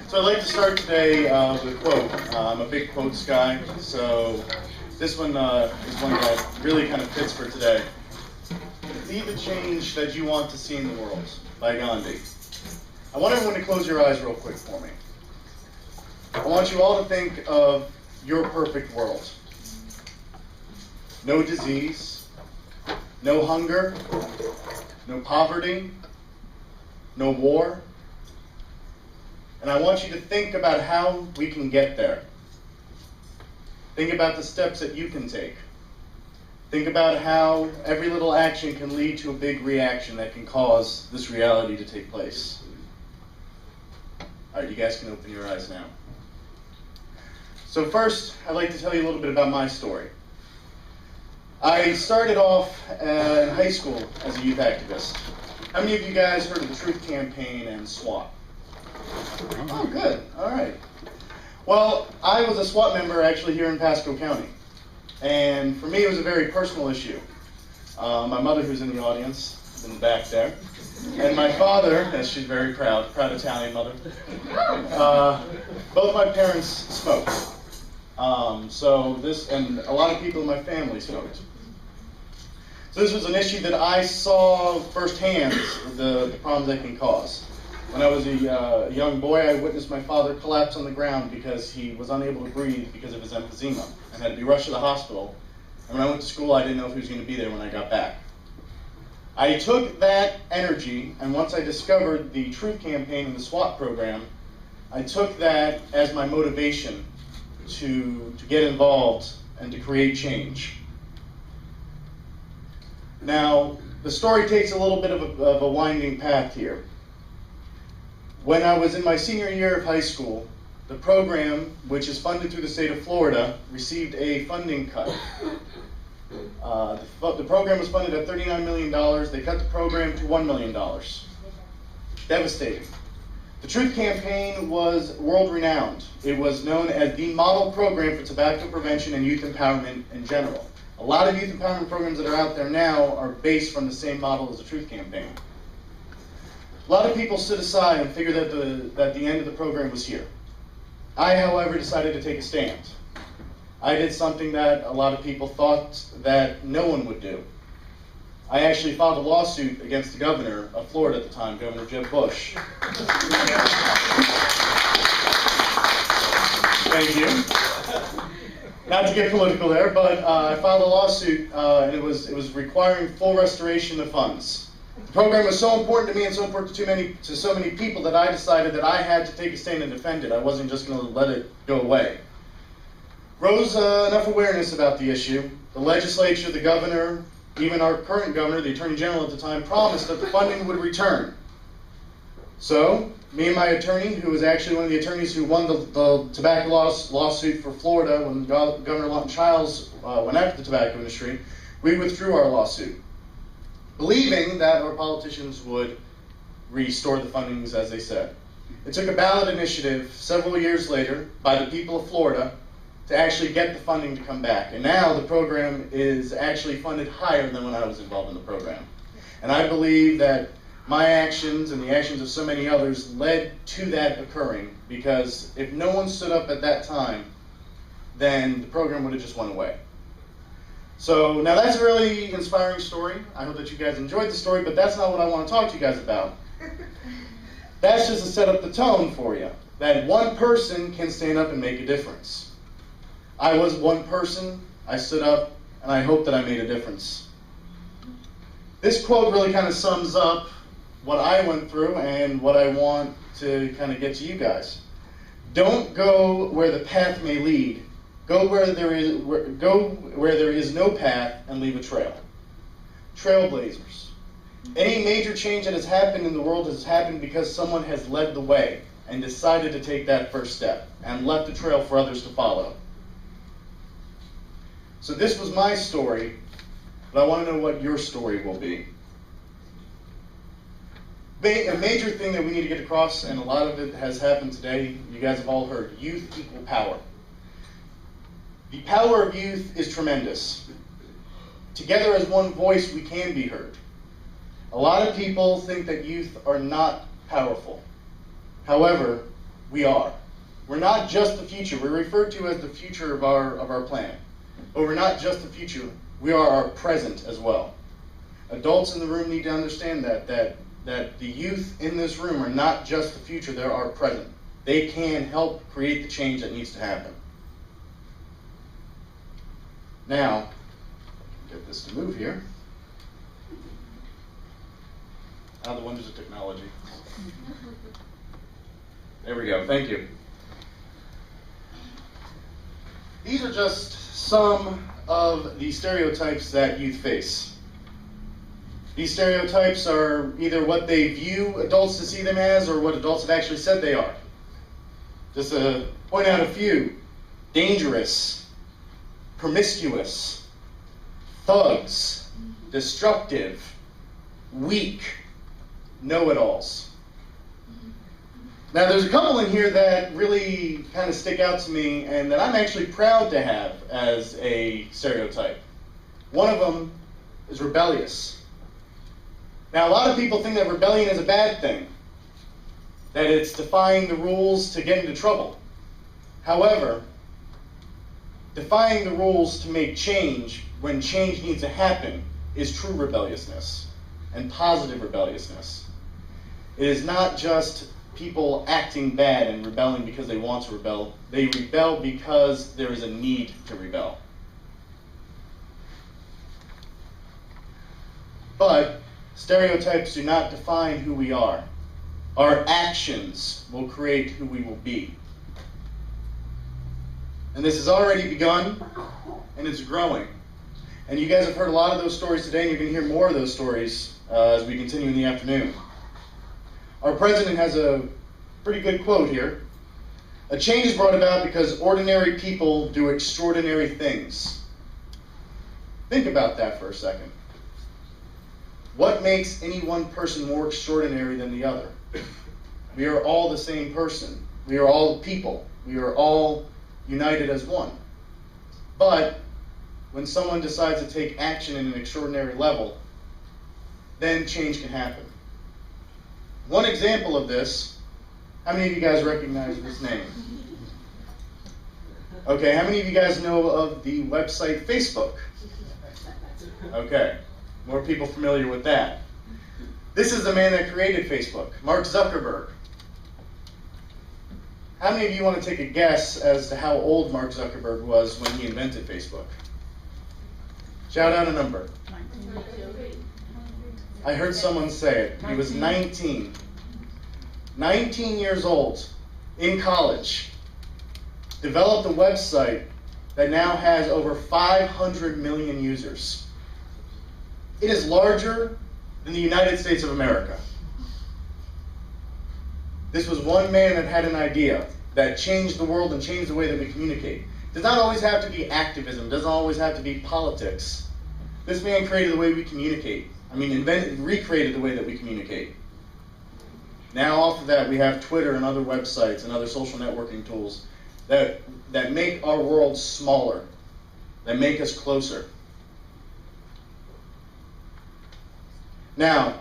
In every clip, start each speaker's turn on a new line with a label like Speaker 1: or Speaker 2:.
Speaker 1: So I'd like to start today with a quote. I'm a big quotes guy, so this one is one that really kind of fits for today. Be the change that you want to see in the world, by Gandhi. I want everyone to close your eyes real quick for me. I want you all to think of your perfect world. No disease, no hunger, no poverty, no war. And I want you to think about how we can get there. Think about the steps that you can take. Think about how every little action can lead to a big reaction that can cause this reality to take place. All right, you guys can open your eyes now. So first, I'd like to tell you a little bit about my story. I started off in high school as a youth activist. How many of you guys heard of the Truth Campaign and SWAT? Oh, good. All right. Well, I was a SWAT member actually here in Pasco County. And for me, it was a very personal issue. My mother, who's in the audience, in the back there, and my father, as she's very proud Italian mother, both my parents smoked. And a lot of people in my family smoked. So this was an issue that I saw firsthand, the problems that can cause. When I was a young boy, I witnessed my father collapse on the ground because he was unable to breathe because of his emphysema and had to be rushed to the hospital. And when I went to school, I didn't know if he was going to be there when I got back. I took that energy, and once I discovered the Truth Campaign and the SWAT program, I took that as my motivation to get involved and to create change. Now, the story takes a little bit of a winding path here. When I was in my senior year of high school, the program, which is funded through the state of Florida, received a funding cut. The program was funded at $39 million. They cut the program to $1 million. Devastating. The Truth Campaign was world-renowned. It was known as the model program for tobacco prevention and youth empowerment in general. A lot of youth empowerment programs that are out there now are based from the same model as the Truth Campaign. A lot of people stood aside and figured that the end of the program was here. I, however, decided to take a stand. I did something that a lot of people thought that no one would do. I actually filed a lawsuit against the governor of Florida at the time, Governor Jeb Bush. Thank you. Not to get political there, but I filed a lawsuit, and it was requiring full restoration of funds. The program was so important to me and so important to so many people that I decided that I had to take a stand and defend it. I wasn't just going to let it go away. Rose enough awareness about the issue. The legislature, the governor, even our current governor, the attorney general at the time, promised that the funding would return. So, me and my attorney, who was actually one of the attorneys who won the tobacco lawsuit for Florida when Governor Lawton Chiles went after the tobacco industry, we withdrew our lawsuit, believing that our politicians would restore the fundings as they said. It took a ballot initiative several years later by the people of Florida to actually get the funding to come back. And now the program is actually funded higher than when I was involved in the program. And I believe that my actions and the actions of so many others led to that occurring, because if no one stood up at that time, then the program would have just went away. So now that's a really inspiring story. I hope that you guys enjoyed the story, but that's not what I want to talk to you guys about. That's just to set up the tone for you, that one person can stand up and make a difference. I was one person, I stood up, and I hope that I made a difference. This quote really kind of sums up what I went through and what I want to kind of get to you guys. Don't go where the path may lead. Go where there is no path and leave a trail. Trailblazers. Any major change that has happened in the world has happened because someone has led the way and decided to take that first step and left a trail for others to follow. So this was my story, but I want to know what your story will be. A major thing that we need to get across, and a lot of it has happened today, you guys have all heard, youth equal power. The power of youth is tremendous. Together as one voice, we can be heard. A lot of people think that youth are not powerful. However, we are. We're not just the future. We're referred to as the future of our planet. But we're not just the future. We are our present as well. Adults in the room need to understand that the youth in this room are not just the future, they're our present. They can help create the change that needs to happen. Now, get this to move here. Out of the wonders of technology. There we go, thank you. These are just some of the stereotypes that youth face. These stereotypes are either what they view adults to see them as or what adults have actually said they are. Just to point out a few: dangerous, promiscuous, thugs, destructive, weak, know-it-alls. Now there's a couple in here that really kind of stick out to me and that I'm actually proud to have as a stereotype. One of them is rebellious. Now a lot of people think that rebellion is a bad thing, that it's defying the rules to get into trouble. However, defying the rules to make change when change needs to happen is true rebelliousness and positive rebelliousness. It is not just people acting bad and rebelling because they want to rebel. They rebel because there is a need to rebel. But stereotypes do not define who we are. Our actions will create who we will be. And this has already begun, and it's growing. And you guys have heard a lot of those stories today, and you're going to hear more of those stories as we continue in the afternoon. Our president has a pretty good quote here. A change is brought about because ordinary people do extraordinary things. Think about that for a second. What makes any one person more extraordinary than the other? We are all the same person. We are all people. We are all united as one. But when someone decides to take action in an extraordinary level, then change can happen. One example of this, how many of you guys recognize this name? Okay, how many of you guys know of the website Facebook? Okay, more people familiar with that. This is the man that created Facebook, Mark Zuckerberg. How many of you want to take a guess as to how old Mark Zuckerberg was when he invented Facebook? Shout out a number.
Speaker 2: 19.
Speaker 1: I heard someone say it. He was 19. 19 years old, in college, developed a website that now has over 500 million users. It is larger than the United States of America. This was one man that had an idea that changed the world and changed the way that we communicate. It does not always have to be activism. It doesn't always have to be politics. This man created the way we communicate. Recreated the way that we communicate. Now off of that, we have Twitter and other websites and other social networking tools that make our world smaller, that make us closer. Now,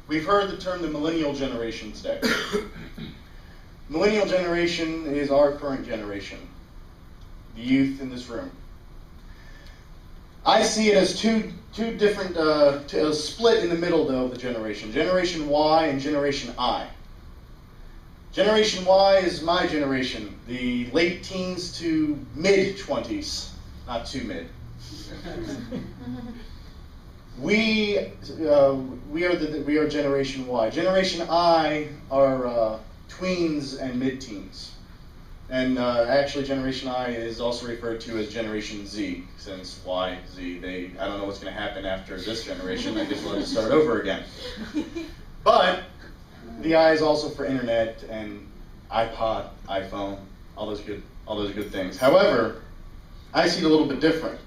Speaker 1: we've heard the term the millennial generation today. Millennial generation is our current generation, the youth in this room. I see it as two different, a split in the middle though of the generation. Generation Y and Generation I. Generation Y is my generation, the late teens to mid-20s, not too mid. We are Generation Y. Generation I are tweens and mid-teens. And actually Generation I is also referred to as Generation Z, since Y, Z, I don't know what's going to happen after this generation. I just wanted to start over again. But the I is also for internet and iPod, iPhone, all those good things. However, I see it a little bit different.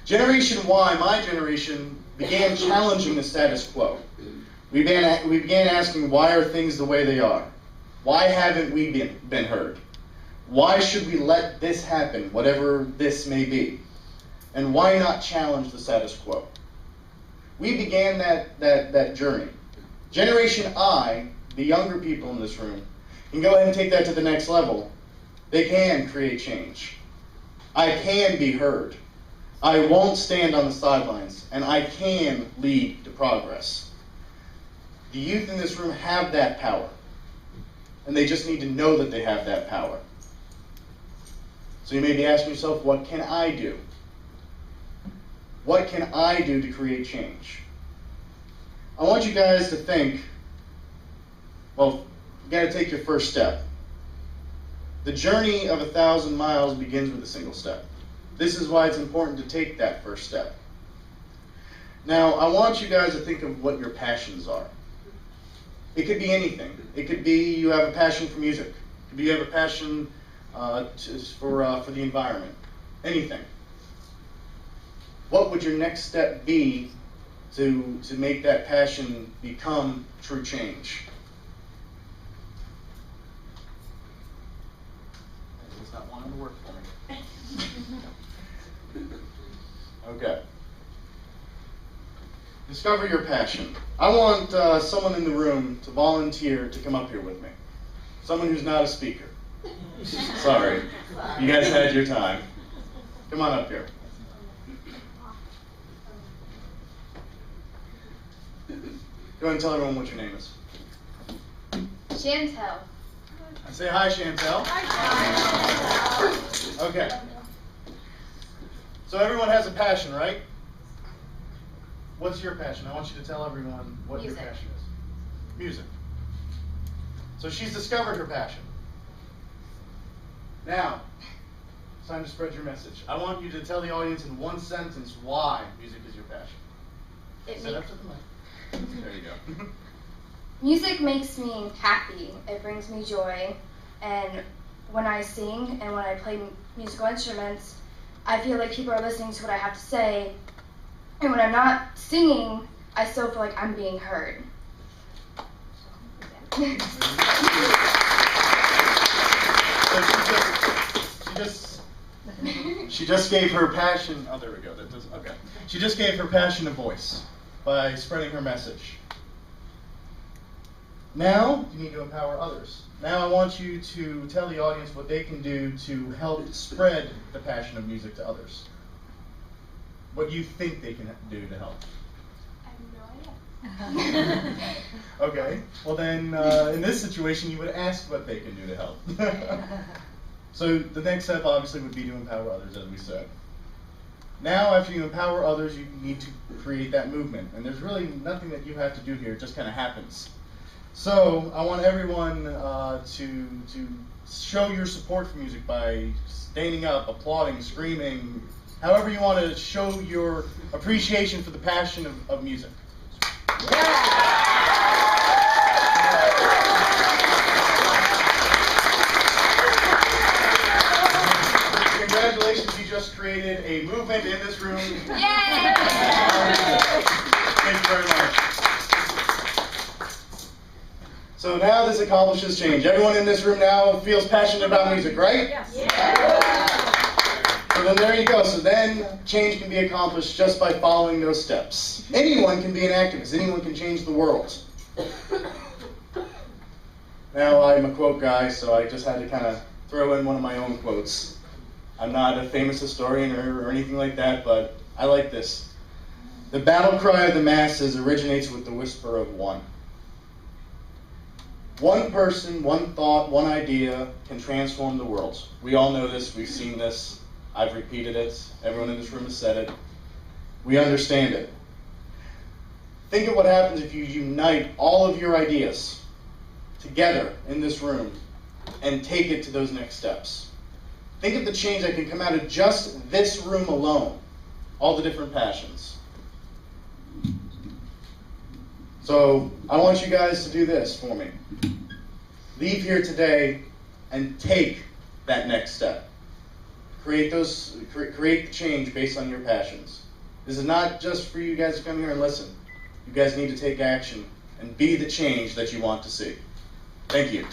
Speaker 1: Generation Y, my generation, began challenging the status quo. We began asking, why are things the way they are? Why haven't we been heard? Why should we let this happen, whatever this may be? And why not challenge the status quo? We began that journey. Generation I, the younger people in this room, and go ahead and take that to the next level, they can create change. I can be heard. I won't stand on the sidelines, and I can lead to progress. The youth in this room have that power, and they just need to know that they have that power. So you may be asking yourself, what can I do? What can I do to create change? I want you guys to think, well, you got to take your first step. The journey of 1,000 miles begins with a single step. This is why it's important to take that first step. Now, I want you guys to think of what your passions are. It could be anything. It could be you have a passion for music. It could be you have a passion for the environment. Anything. What would your next step be to make that passion become true change? It's not wanting to work for me. Okay. Discover your passion. I want someone in the room to volunteer to come up here with me. Someone who's not a speaker. Sorry. You guys had your time. Come on up here. Go ahead and tell everyone what your name is.
Speaker 2: Chantelle.
Speaker 1: Say hi, Chantelle.
Speaker 2: Hi, Chantelle.
Speaker 1: Okay. So everyone has a passion, right? What's your passion? I want you to tell everyone what
Speaker 2: Music.
Speaker 1: your passion is. Music. So she's discovered her passion. Now, it's time to spread your message. I want you to tell the audience in one sentence why music is your passion. Sit up to the mic. There you go.
Speaker 2: Music makes me happy. It brings me joy. And when I sing and when I play musical instruments, I feel like people are listening to what I have to say. And when I'm not singing, I still feel like I'm being heard.
Speaker 1: She just gave her passion. Oh, there we go. That does okay. She just gave her passion a voice by spreading her message. Now you need to empower others. Now I want you to tell the audience what they can do to help spread the passion of music to others. What you think they can do to help.
Speaker 2: I have no idea.
Speaker 1: Okay. Well then, in this situation, you would ask what they can do to help. So the next step obviously would be to empower others, as we said. Now, after you empower others, you need to create that movement. And there's really nothing that you have to do here. It just kind of happens. So I want everyone to show your support for music by standing up, applauding, screaming, however you want to show your appreciation for the passion of music. Congratulations, you just created a movement in this room.
Speaker 2: Yay!
Speaker 1: Thank you very much. So now this accomplishes change. Everyone in this room now feels passionate about music, right?
Speaker 2: Yes.
Speaker 1: So then there you go. So then change can be accomplished just by following those steps. Anyone can be an activist. Anyone can change the world. Now I'm a quote guy, so I just had to kind of throw in one of my own quotes. I'm not a famous historian or anything like that, but I like this. The battle cry of the masses originates with the whisper of one. One person, one thought, one idea can transform the world. We all know this. We've seen this. I've repeated it. Everyone in this room has said it. We understand it. Think of what happens if you unite all of your ideas together in this room and take it to those next steps. Think of the change that can come out of just this room alone. All the different passions. So I want you guys to do this for me. Leave here today and take that next step. Create the change based on your passions. This is not just for you guys to come here and listen. You guys need to take action and be the change that you want to see. Thank you.